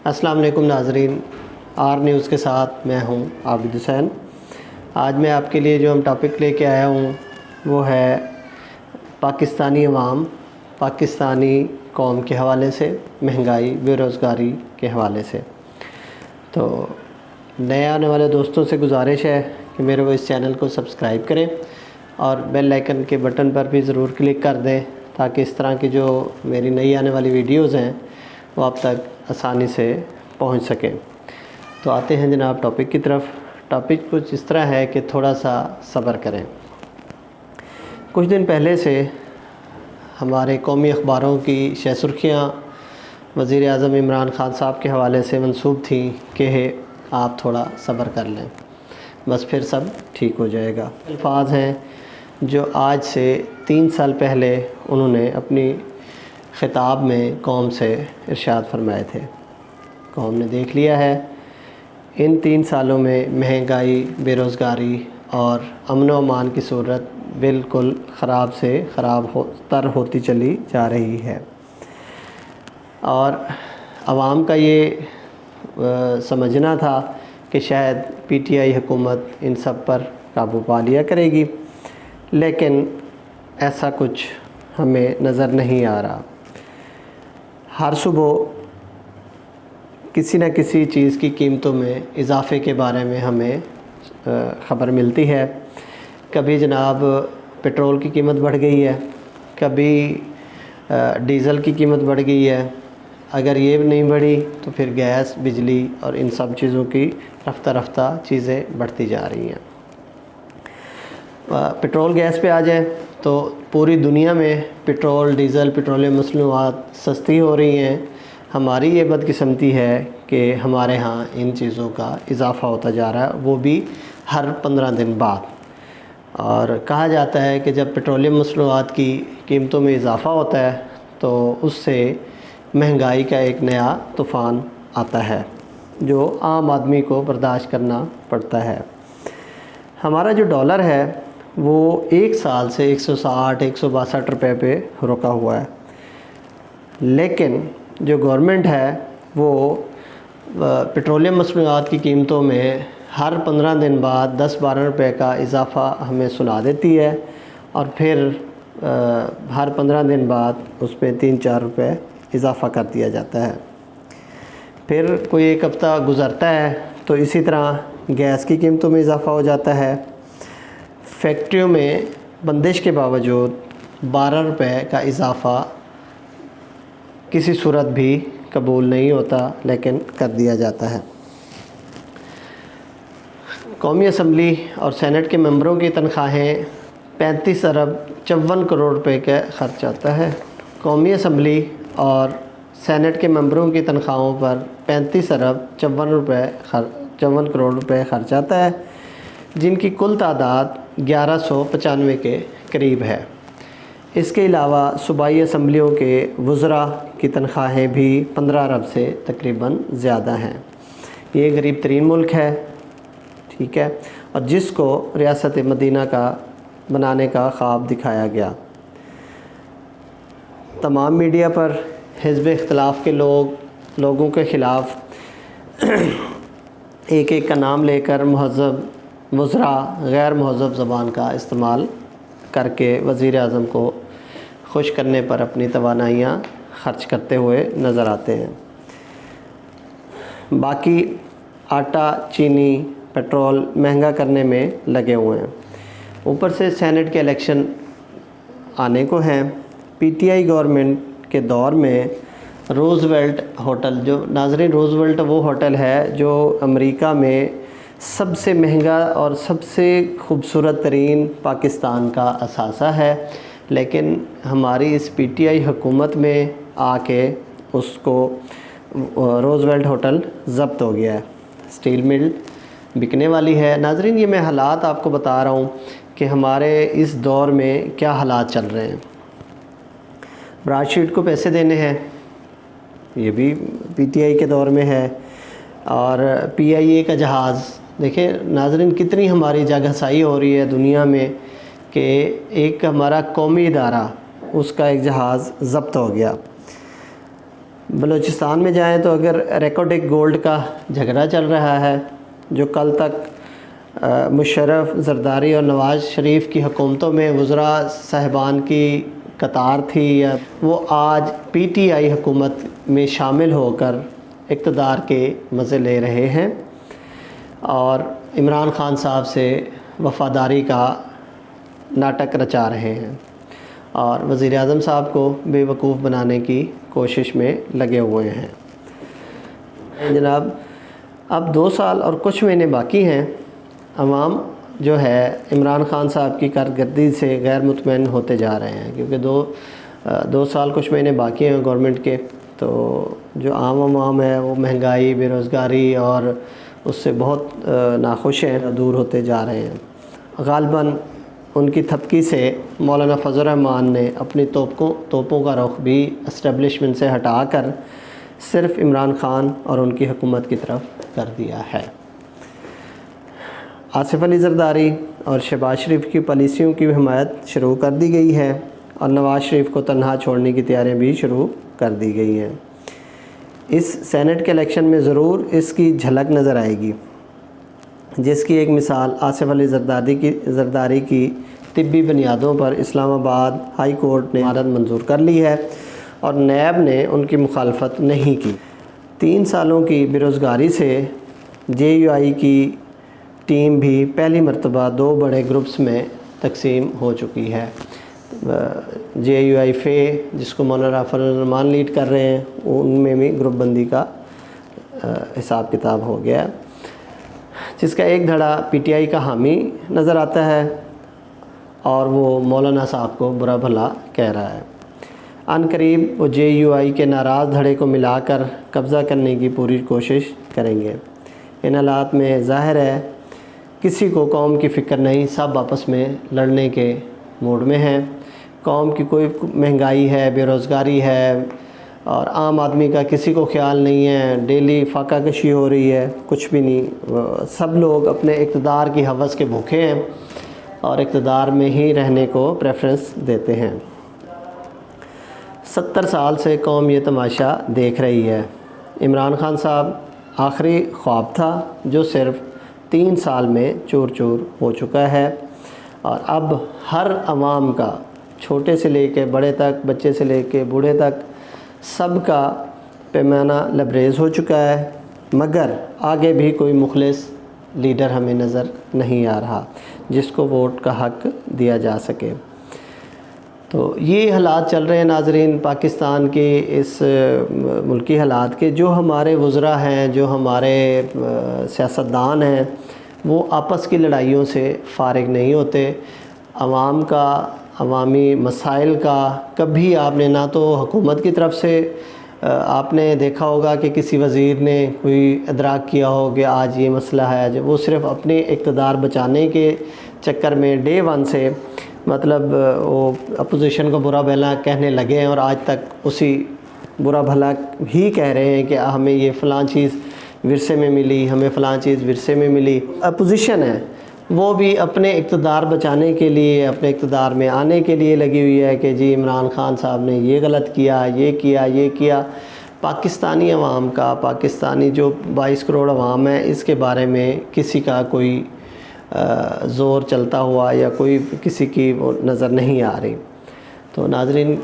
السلام علیکم ناظرین، آر نیوز کے ساتھ میں ہوں عابد حسین۔ آج میں آپ کے لیے جو ٹاپک لے کے آیا ہوں وہ ہے پاکستانی عوام، پاکستانی قوم کے حوالے سے، مہنگائی، بے روزگاری کے حوالے سے۔ تو نئے آنے والے دوستوں سے گزارش ہے کہ میرے کو اس چینل کو سبسکرائب کریں اور بیل آئیکن کے بٹن پر بھی ضرور کلک کر دیں تاکہ اس طرح کی جو میری نئی آنے والی ویڈیوز ہیں وہ آپ تک آسانی سے پہنچ سکیں۔ تو آتے ہیں جناب ٹاپک کی طرف۔ ٹاپک کچھ اس طرح ہے کہ تھوڑا سا صبر کریں۔ کچھ دن پہلے سے ہمارے قومی اخباروں کی شہ سرخیاں وزیر اعظم عمران خان صاحب کے حوالے سے منسوب تھیں کہ آپ تھوڑا صبر کر لیں، بس پھر سب ٹھیک ہو جائے گا۔ الفاظ ہیں جو آج سے 3 سال پہلے انہوں نے اپنی خطاب میں قوم سے ارشاد فرمائے تھے۔ قوم نے دیکھ لیا ہے ان 3 سالوں میں مہنگائی، بے روزگاری اور امن و امان کی صورت بالکل خراب سے خراب تر ہوتی چلی جا رہی ہے، اور عوام کا یہ سمجھنا تھا کہ شاید پی ٹی آئی حکومت ان سب پر قابو پا لیا کرے گی، لیکن ایسا کچھ ہمیں نظر نہیں آ رہا۔ ہر صبح کسی نہ کسی چیز کی قیمتوں میں اضافے کے بارے میں ہمیں خبر ملتی ہے۔ کبھی جناب پٹرول کی قیمت بڑھ گئی ہے، کبھی ڈیزل کی قیمت بڑھ گئی ہے، اگر یہ نہیں بڑھی تو پھر گیس، بجلی اور ان سب چیزوں کی رفتہ رفتہ چیزیں بڑھتی جا رہی ہیں۔ پٹرول گیس پہ آ جائیں تو پوری دنیا میں پٹرول، ڈیزل، پیٹرولیم مصنوعات سستی ہو رہی ہیں۔ ہماری یہ بدقسمتی ہے کہ ہمارے ہاں ان چیزوں کا اضافہ ہوتا جا رہا ہے، وہ بھی ہر 15 دن بعد۔ اور کہا جاتا ہے کہ جب پیٹرولیم مصنوعات کی قیمتوں میں اضافہ ہوتا ہے تو اس سے مہنگائی کا ایک نیا طوفان آتا ہے جو عام آدمی کو برداشت کرنا پڑتا ہے۔ ہمارا جو ڈالر ہے وہ 1 سال سے 160 162 روپے پہ رکا ہوا ہے، لیکن جو گورنمنٹ ہے وہ پیٹرولیم مصنوعات کی قیمتوں میں ہر 15 دن بعد 10-12 روپے کا اضافہ ہمیں سنا دیتی ہے، اور پھر ہر 15 دن بعد اس پہ 3-4 روپے اضافہ کر دیا جاتا ہے۔ پھر کوئی 1 ہفتہ گزرتا ہے تو اسی طرح گیس کی قیمتوں میں اضافہ ہو جاتا ہے۔ فیکٹریوں میں بندش کے باوجود 12 روپے کا اضافہ کسی صورت بھی قبول نہیں ہوتا، لیکن کر دیا جاتا ہے۔ قومی اسمبلی اور سینٹ کے ممبروں کی تنخواہیں 35 ارب 54 کروڑ روپے کا خرچ آتا ہے۔ قومی اسمبلی اور سینٹ کے ممبروں کی تنخواہوں پر 35 ارب 54 کروڑ روپے خرچ آتا ہے، جن کی کل تعداد 1195 کے قریب ہے۔ اس کے علاوہ صوبائی اسمبلیوں کے وزراء کی تنخواہیں بھی 15 ارب سے تقریباً زیادہ ہیں۔ یہ غریب ترین ملک ہے، ٹھیک ہے، اور جس کو ریاست مدینہ کا بنانے کا خواب دکھایا گیا۔ تمام میڈیا پر حزب اختلاف کے لوگوں کے خلاف ایک کا نام لے کر مہذب وزراء غیر مہذب زبان کا استعمال کر کے وزیر اعظم کو خوش کرنے پر اپنی توانائیاں خرچ کرتے ہوئے نظر آتے ہیں۔ باقی آٹا، چینی، پیٹرول مہنگا کرنے میں لگے ہوئے ہیں۔ اوپر سے سینٹ کے الیکشن آنے کو ہیں۔ پی ٹی آئی گورنمنٹ کے دور میں روزویلٹ ہوٹل، جو ناظرین روزویلٹ وہ ہوٹل ہے جو امریکہ میں سب سے مہنگا اور سب سے خوبصورت ترین پاکستان کا اثاثہ ہے، لیکن ہماری اس پی ٹی آئی حکومت میں آ کے اس کو روزویلٹ ہوٹل ضبط ہو گیا ہے۔ اسٹیل مل بکنے والی ہے۔ ناظرین یہ میں حالات آپ کو بتا رہا ہوں کہ ہمارے اس دور میں کیا حالات چل رہے ہیں۔ براڈ شیٹ کو پیسے دینے ہیں، یہ بھی پی ٹی آئی کے دور میں ہے، اور پی آئی اے کا جہاز دیکھیں ناظرین کتنی ہماری جگہ سائی ہو رہی ہے دنیا میں کہ ایک ہمارا قومی ادارہ اس کا ایک جہاز ضبط ہو گیا۔ بلوچستان میں جائیں تو اگر ریکارڈک گولڈ کا جھگڑا چل رہا ہے، جو کل تک مشرف، زرداری اور نواز شریف کی حکومتوں میں وزراء صاحبان کی قطار تھی، وہ آج پی ٹی آئی حکومت میں شامل ہو کر اقتدار کے مزے لے رہے ہیں اور عمران خان صاحب سے وفاداری کا ناٹک رچا رہے ہیں اور وزیر اعظم صاحب کو بے وقوف بنانے کی کوشش میں لگے ہوئے ہیں۔ جناب، اب 2 سال اور کچھ مہینے باقی ہیں۔ عوام جو ہے عمران خان صاحب کی کارکردگی سے غیر مطمئن ہوتے جا رہے ہیں، کیونکہ دو سال کچھ مہینے باقی ہیں گورنمنٹ کے، تو جو عوام ہے وہ مہنگائی، بے روزگاری اور اس سے بہت ناخوش ہیں، دور ہوتے جا رہے ہیں۔ غالباً ان کی تھپکی سے مولانا فضل الرحمان نے اپنی توپوں کا رخ بھی اسٹیبلشمنٹ سے ہٹا کر صرف عمران خان اور ان کی حکومت کی طرف کر دیا ہے۔ آصف علی زرداری اور شہباز شریف کی پالیسیوں کی حمایت شروع کر دی گئی ہے اور نواز شریف کو تنہا چھوڑنے کی تیاریاں بھی شروع کر دی گئی ہیں۔ اس سینٹ کے الیکشن میں ضرور اس کی جھلک نظر آئے گی، جس کی ایک مثال آصف علی زرداری کی طبی بنیادوں پر اسلام آباد ہائی کورٹ نے ضمانت منظور کر لی ہے اور نیب نے ان کی مخالفت نہیں کی۔ 3 سالوں کی بے روزگاری سے جے یو آئی کی ٹیم بھی پہلی مرتبہ 2 بڑے گروپس میں تقسیم ہو چکی ہے۔ جے یو آئی فے، جس کو مولانا فضل الرحمان لیڈ کر رہے ہیں، ان میں بھی گروپ بندی کا حساب کتاب ہو گیا ہے، جس کا ایک دھڑا پی ٹی آئی کا حامی نظر آتا ہے اور وہ مولانا صاحب کو برا بھلا کہہ رہا ہے۔ عن قریب وہ جے یو آئی کے ناراض دھڑے کو ملا کر قبضہ کرنے کی پوری کوشش کریں گے۔ ان حالات میں ظاہر ہے کسی کو قوم کی فکر نہیں، سب آپس میں لڑنے کے موڈ میں ہیں۔ قوم کی کوئی مہنگائی ہے، بے روزگاری ہے اور عام آدمی کا کسی کو خیال نہیں ہے، ڈیلی فاقہ کشی ہو رہی ہے، کچھ بھی نہیں۔ سب لوگ اپنے اقتدار کی ہوس کے بھوکے ہیں اور اقتدار میں ہی رہنے کو پریفرنس دیتے ہیں۔ 70 سال سے قوم یہ تماشا دیکھ رہی ہے۔ عمران خان صاحب آخری خواب تھا جو صرف 3 سال میں چور چور ہو چکا ہے اور اب ہر عوام کا، چھوٹے سے لے کے بڑے تک، بچے سے لے کے بوڑھے تک، سب کا پیمانہ لبریز ہو چکا ہے، مگر آگے بھی کوئی مخلص لیڈر ہمیں نظر نہیں آ رہا جس کو ووٹ کا حق دیا جا سکے۔ تو یہ حالات چل رہے ہیں ناظرین پاکستان کے، اس ملکی حالات کے۔ جو ہمارے وزراء ہیں، جو ہمارے سیاستدان ہیں، وہ آپس کی لڑائیوں سے فارغ نہیں ہوتے۔ عوام کا، عوامی مسائل کا کبھی آپ نے نہ تو حکومت کی طرف سے آپ نے دیکھا ہوگا کہ کسی وزیر نے کوئی ادراک کیا ہو کہ آج یہ مسئلہ ہے، جب وہ صرف اپنے اقتدار بچانے کے چکر میں ڈے 1 سے مطلب وہ اپوزیشن کو برا بھلا کہنے لگے ہیں اور آج تک اسی برا بھلا ہی کہہ رہے ہیں کہ ہمیں یہ فلاں چیز ورثے میں ملی، ہمیں فلاں چیز ورثے میں ملی۔ اپوزیشن ہے وہ بھی اپنے اقتدار بچانے کے لیے، اپنے اقتدار میں آنے کے لیے لگی ہوئی ہے کہ جی عمران خان صاحب نے یہ غلط کیا، یہ کیا، یہ کیا۔ پاکستانی عوام کا، پاکستانی جو 22 کروڑ عوام ہے، اس کے بارے میں کسی کا کوئی زور چلتا ہوا یا کوئی کسی کی وہ نظر نہیں آ رہی۔ تو ناظرین،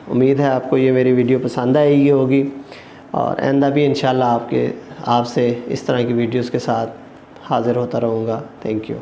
امید ہے آپ کو یہ میری ویڈیو پسند آئے گی ہوگی اور آئندہ بھی انشاءاللہ آپ سے اس طرح کی ویڈیوز کے ساتھ حاضر ہوتا رہوں گا۔ Thank you.